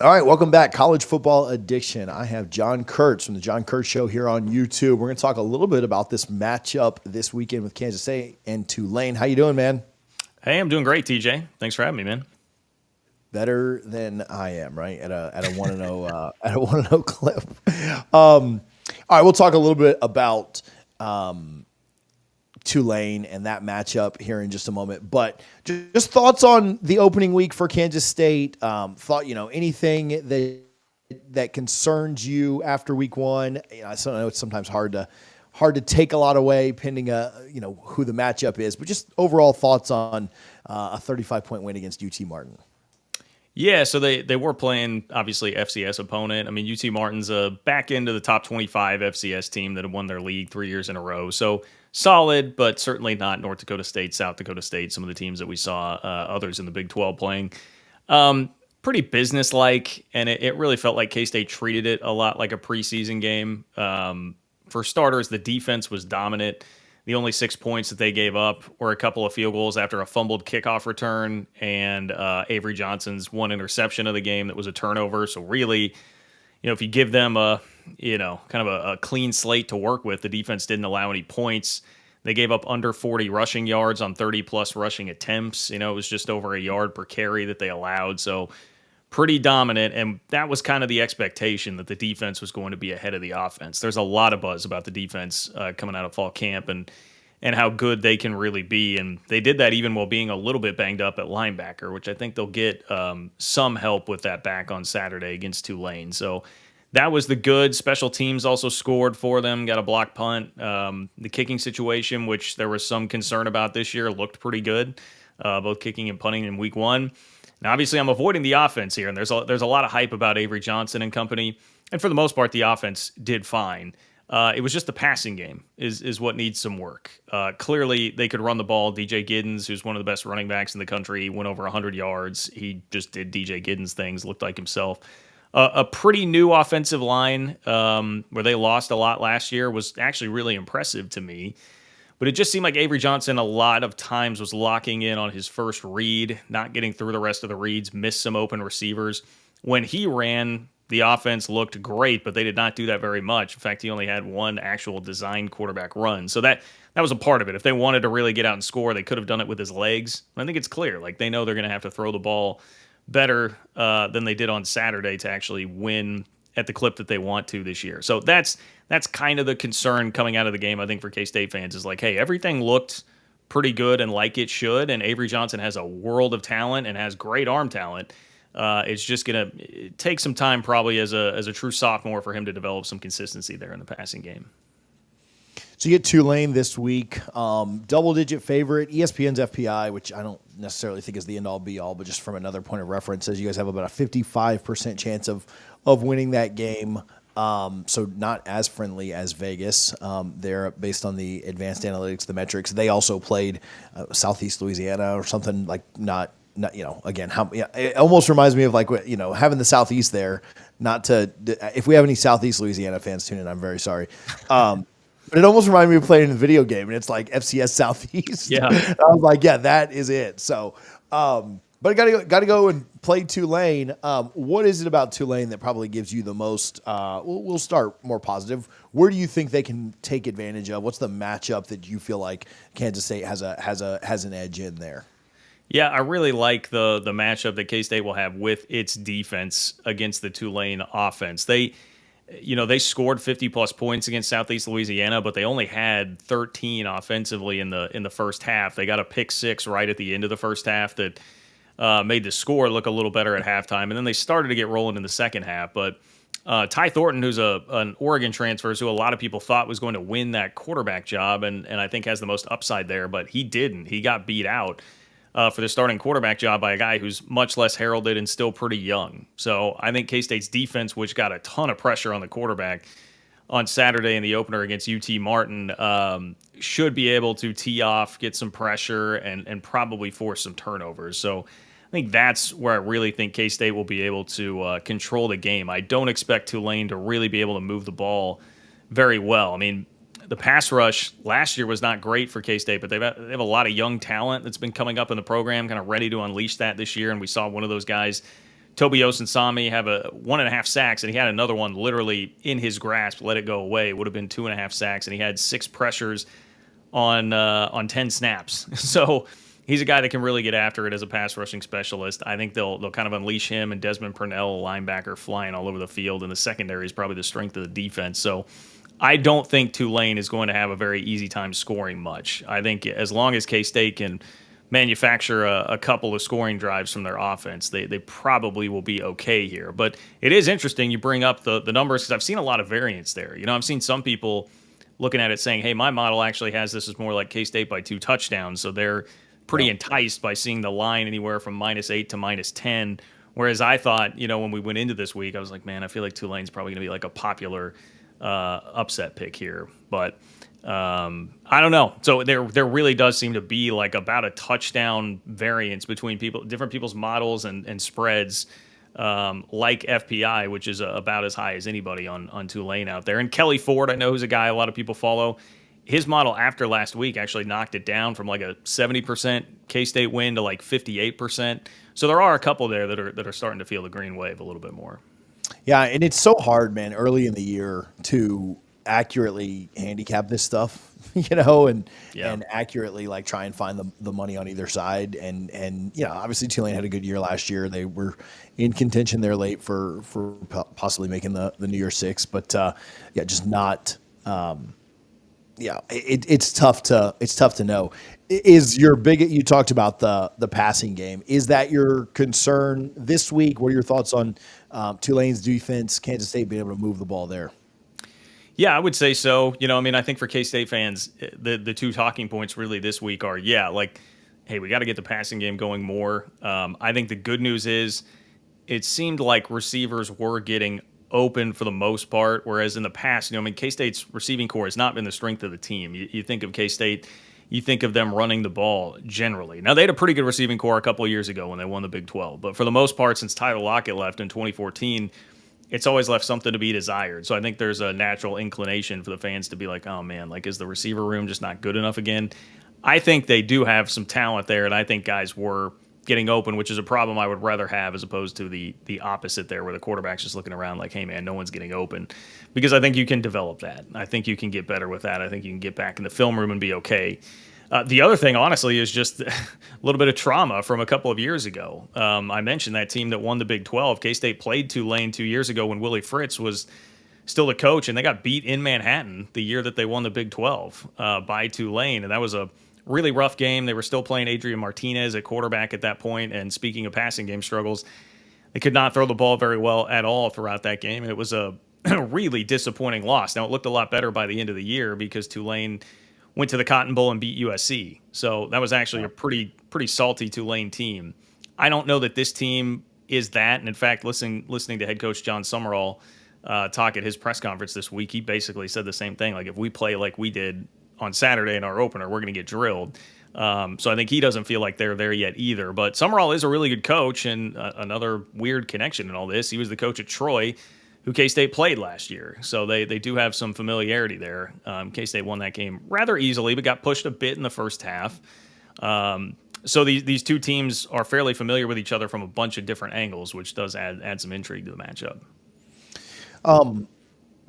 All right, welcome back. College Football Addiction. I have John Kurtz from the John Kurtz Show here on YouTube. We're going to talk a little bit about this matchup this weekend with Kansas State and Tulane. How you doing, man? Hey, I'm doing great, TJ. Thanks for having me, man. Better than I am, right? At a 1-0 at a 1-0 clip. All right, we'll talk a little bit about Tulane and that matchup here in just a moment. But just thoughts on the opening week for Kansas State. Anything that concerns you after week one. I know it's sometimes hard to take a lot away, pending who the matchup is. But just overall thoughts on a 35-point win against UT Martin. Yeah, so they were playing, obviously, FCS opponent. I mean, UT Martin's a back end of the top 25 FCS team that have won their league 3 years in a row. So solid, but certainly not North Dakota State, South Dakota State, some of the teams that we saw others in the Big 12 playing. Pretty businesslike, and it really felt like K-State treated it a lot like a preseason game. For starters, the defense was dominant. The only 6 points that they gave up were a couple of field goals after a fumbled kickoff return and Avery Johnson's one interception of the game that was a turnover. So really, if you give them kind of a clean slate to work with, the defense didn't allow any points. They gave up under 40 rushing yards on 30-plus rushing attempts. It was just over a yard per carry that they allowed. So pretty dominant, and that was kind of the expectation that the defense was going to be ahead of the offense. There's a lot of buzz about the defense coming out of fall camp and how good they can really be, and they did that even while being a little bit banged up at linebacker, which I think they'll get some help with that back on Saturday against Tulane. So that was the good. Special teams also scored for them, got a block punt. The kicking situation, which there was some concern about this year, looked pretty good, both kicking and punting in week one. Now, obviously, I'm avoiding the offense here, and there's a lot of hype about Avery Johnson and company, and for the most part, the offense did fine. It was just the passing game is what needs some work. Clearly, they could run the ball. DJ Giddens, who's one of the best running backs in the country, went over 100 yards. He just did DJ Giddens things, looked like himself. A pretty new offensive line where they lost a lot last year was actually really impressive to me. But it just seemed like Avery Johnson a lot of times was locking in on his first read, not getting through the rest of the reads, missed some open receivers. When he ran, the offense looked great, but they did not do that very much. In fact, he only had one actual designed quarterback run. So that was a part of it. If they wanted to really get out and score, they could have done it with his legs. I think it's clear. Like, they know they're going to have to throw the ball better than they did on Saturday to actually win at the clip that they want to this year. So that's kind of the concern coming out of the game, I think, for K-State fans is like, hey, everything looked pretty good and like it should, and Avery Johnson has a world of talent and has great arm talent. It's just going to take some time probably as a true sophomore for him to develop some consistency there in the passing game. So you get Tulane this week, double-digit favorite, ESPN's FPI, which I don't necessarily think is the end-all, be-all, but just from another point of reference, says you guys have about a 55% chance of winning that game. So not as friendly as Vegas. They're based on the advanced analytics, the metrics. They also played Southeast Louisiana or something like not again, it almost reminds me of like, having the Southeast there, if we have any Southeast Louisiana fans tune in, I'm very sorry. But it almost reminded me of playing a video game, and it's like FCS Southeast. Yeah. I was like, yeah, that is it. So, but got to go and play Tulane. What is it about Tulane that probably gives you the most? We'll start more positive. Where do you think they can take advantage of? What's the matchup that you feel like Kansas State has an edge in there? Yeah, I really like the matchup that K-State will have with its defense against the Tulane offense. They scored 50-plus points against Southeast Louisiana, but they only had 13 offensively in the first half. They got a pick six right at the end of the first half that made the score look a little better at halftime, and then they started to get rolling in the second half. But Ty Thornton, who's an Oregon transfer, who a lot of people thought was going to win that quarterback job, and I think has the most upside there, but he didn't. He got beat out for the starting quarterback job by a guy who's much less heralded and still pretty young. So I think K-State's defense, which got a ton of pressure on the quarterback on Saturday in the opener against UT Martin, should be able to tee off, get some pressure, and probably force some turnovers. So I think that's where I really think K-State will be able to control the game. I don't expect Tulane to really be able to move the ball very well. I mean, the pass rush last year was not great for K-State, but they have a lot of young talent that's been coming up in the program, kind of ready to unleash that this year. And we saw one of those guys Toby Osensami have a 1.5 sacks, and he had another one literally in his grasp, let it go away. It would have been 2.5 sacks, and he had 6 pressures on 10 snaps. So he's a guy that can really get after it as a pass rushing specialist. I think they'll kind of unleash him and Desmond Purnell, a linebacker, flying all over the field, and the secondary is probably the strength of the defense. So I don't think Tulane is going to have a very easy time scoring much. I think as long as K-State can manufacture a couple of scoring drives from their offense, they probably will be okay here. But it is interesting you bring up the numbers, because I've seen a lot of variance there. I've seen some people looking at it saying, hey, my model actually has this as more like K-State by 2 touchdowns. So they're pretty enticed by seeing the line anywhere from -8 to -10. Whereas I thought, when we went into this week, I was like, man, I feel like Tulane's probably going to be like a popular upset pick here. But I don't know. So there really does seem to be like about a touchdown variance between different people's models and spreads, like FPI, which is about as high as anybody on Tulane out there. And Kelly Ford, I know, who's a guy a lot of people follow. His model after last week actually knocked it down from like a 70% K-State win to like 58%. So there are a couple there that are starting to feel the green wave a little bit more. Yeah, and it's so hard, man, early in the year to accurately handicap this stuff, and accurately like try and find the money on either side. And obviously Tulane had a good year last year. They were in contention there late for possibly making the New Year's Six, but just not. It's tough to know. Is your you talked about the passing game. Is that your concern this week? What are your thoughts on Tulane's defense, Kansas State being able to move the ball there? Yeah, I would say so. I think for K-State fans, the 2 talking points really this week are, hey, we got to get the passing game going more. I think the good news is it seemed like receivers were getting open for the most part, whereas in the past, K-State's receiving core has not been the strength of the team. You think of K-State, you think of them running the ball generally. Now, they had a pretty good receiving core a couple of years ago when they won the Big 12, but for the most part, since Tyler Lockett left in 2014, it's always left something to be desired. So I think there's a natural inclination for the fans to be like, oh man, like, is the receiver room just not good enough again? I think they do have some talent there, and I think guys were getting open, which is a problem I would rather have as opposed to the opposite there, where the quarterback's just looking around like, hey man, no one's getting open. Because I think you can develop that. I think you can get better with that. I think you can get back in the film room and be okay. The other thing, honestly, is just a little bit of trauma from a couple of years ago. I mentioned that team that won the Big 12. K-State played Tulane 2 years ago when Willie Fritz was still the coach, and they got beat in Manhattan the year that they won the Big 12 by Tulane, and that was a really rough game. They were still playing Adrian Martinez at quarterback at that point, and speaking of passing game struggles, they could not throw the ball very well at all throughout that game, and it was a really disappointing loss. Now, it looked a lot better by the end of the year because Tulane went to the Cotton Bowl and beat USC. So that was actually a pretty salty Tulane team. I don't know that this team is that. And in fact, listening to head coach John Summerall talk at his press conference this week, he basically said the same thing. Like, if we play like we did on Saturday in our opener, we're going to get drilled. So I think he doesn't feel like they're there yet either. But Summerall is a really good coach, and another weird connection in all this, he was the coach at Troy, who K-State played last year. So they do have some familiarity there. K-State won that game rather easily, but got pushed a bit in the first half. So these 2 teams are fairly familiar with each other from a bunch of different angles, which does add some intrigue to the matchup.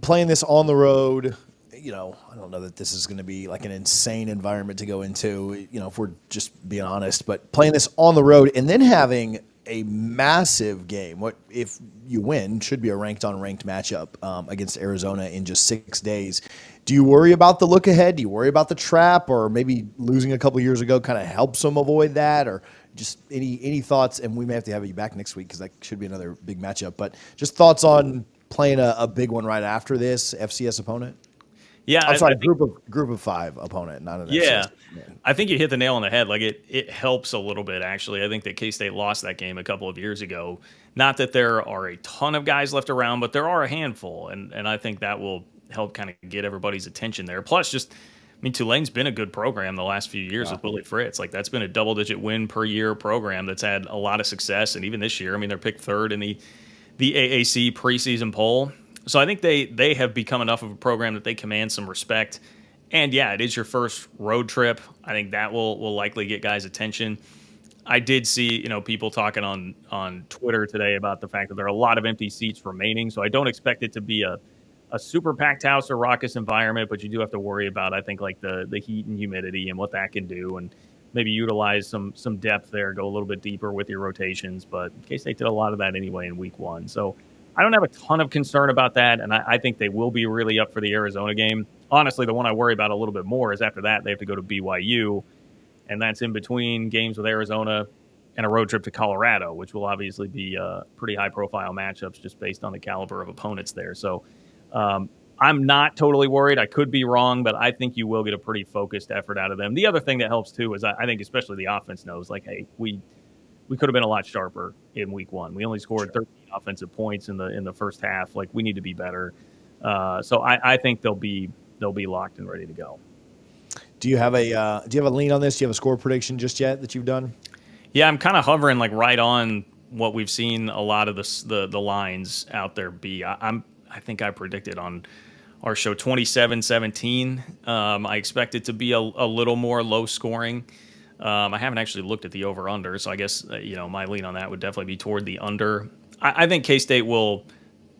Playing this on the road, I don't know that this is going to be like an insane environment to go into, if we're just being honest, but playing this on the road and then having a massive game. What if you win? Should be a ranked on ranked matchup against Arizona in just 6 days. Do you worry about the look ahead? Do you worry about the trap, or maybe losing a couple years ago kind of helps them avoid that, or just any thoughts? And we may have to have you back next week because that should be another big matchup. But just thoughts on playing a big one right after this FCS opponent. Yeah, I'm sorry, group of 5 opponent, not an FCS. I think you hit the nail on the head. Like, it helps a little bit, actually. I think that K-State lost that game a couple of years ago. Not that there are a ton of guys left around, but there are a handful, and I think that will help kind of get everybody's attention there. Plus, Tulane's been a good program the last few years with Willie Fritz. Like, that's been a double-digit win per year program that's had a lot of success, and even this year, they're picked 3rd in the AAC preseason poll. So I think they have become enough of a program that they command some respect. And yeah, it is your first road trip. I think that will likely get guys' attention. I did see, people talking on Twitter today about the fact that there are a lot of empty seats remaining. So I don't expect it to be a super packed house or raucous environment, but you do have to worry about, I think, like the heat and humidity and what that can do, and maybe utilize some depth there, go a little bit deeper with your rotations. But K-State did a lot of that anyway in week one. So I don't have a ton of concern about that, and I think they will be really up for the Arizona game. Honestly, the one I worry about a little bit more is after that they have to go to BYU, and that's in between games with Arizona and a road trip to Colorado, which will obviously be pretty high-profile matchups just based on the caliber of opponents there. So I'm not totally worried. I could be wrong, but I think you will get a pretty focused effort out of them. The other thing that helps too is I think especially the offense knows, like, hey, we could have been a lot sharper in week one. We only scored 13 offensive points in the first half. Like, we need to be better. So I think they'll be locked and ready to go. Do you have a lean on this? Do you have a score prediction just yet that you've done? Yeah, I'm kind of hovering like right on what we've seen a lot of the lines out there be. I think I predicted on our show 27-17. I expect it to be a little more low scoring. I haven't actually looked at the over under, so I guess my lean on that would definitely be toward the under. I think K-State will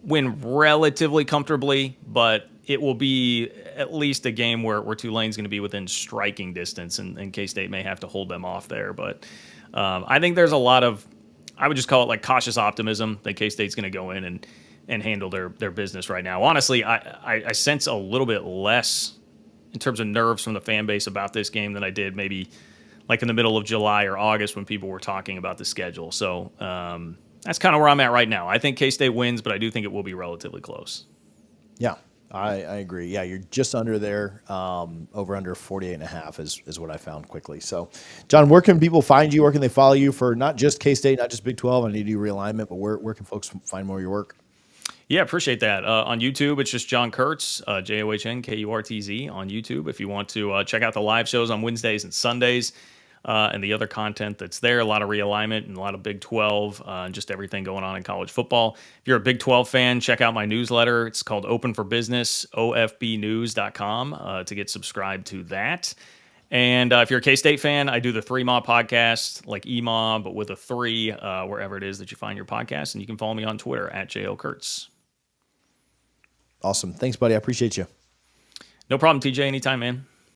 win relatively comfortably, but it will be at least a game where Tulane's going to be within striking distance, and K-State may have to hold them off there. But I think there's a lot of, I would just call it like cautious optimism that K-State's going to go in and handle their business right now. Honestly, I sense a little bit less in terms of nerves from the fan base about this game than I did maybe like in the middle of July or August when people were talking about the schedule. So that's kind of where I'm at right now. I think K-State wins, but I do think it will be relatively close. Yeah, I agree. Yeah, you're just under there. Over under 48.5 is what I found quickly. So, John, where can people find you? Where can they follow you for not just K-State, not just Big 12? I need to do realignment, but where can folks find more of your work? Yeah, appreciate that. On YouTube, it's just John Kurtz, JohnKurtz on YouTube. If you want to check out the live shows on Wednesdays and Sundays, and the other content that's there, a lot of realignment and a lot of Big 12, and just everything going on in college football. If you're a Big 12 fan, check out my newsletter. It's called Open for Business, ofbnews.com, to get subscribed to that. And if you're a K-State fan, I do the 3 Maw podcast, like EMAW, but with a 3, wherever it is that you find your podcast. And you can follow me on Twitter at JOKurtz. Awesome. Thanks, buddy. I appreciate you. No problem, TJ. Anytime, man.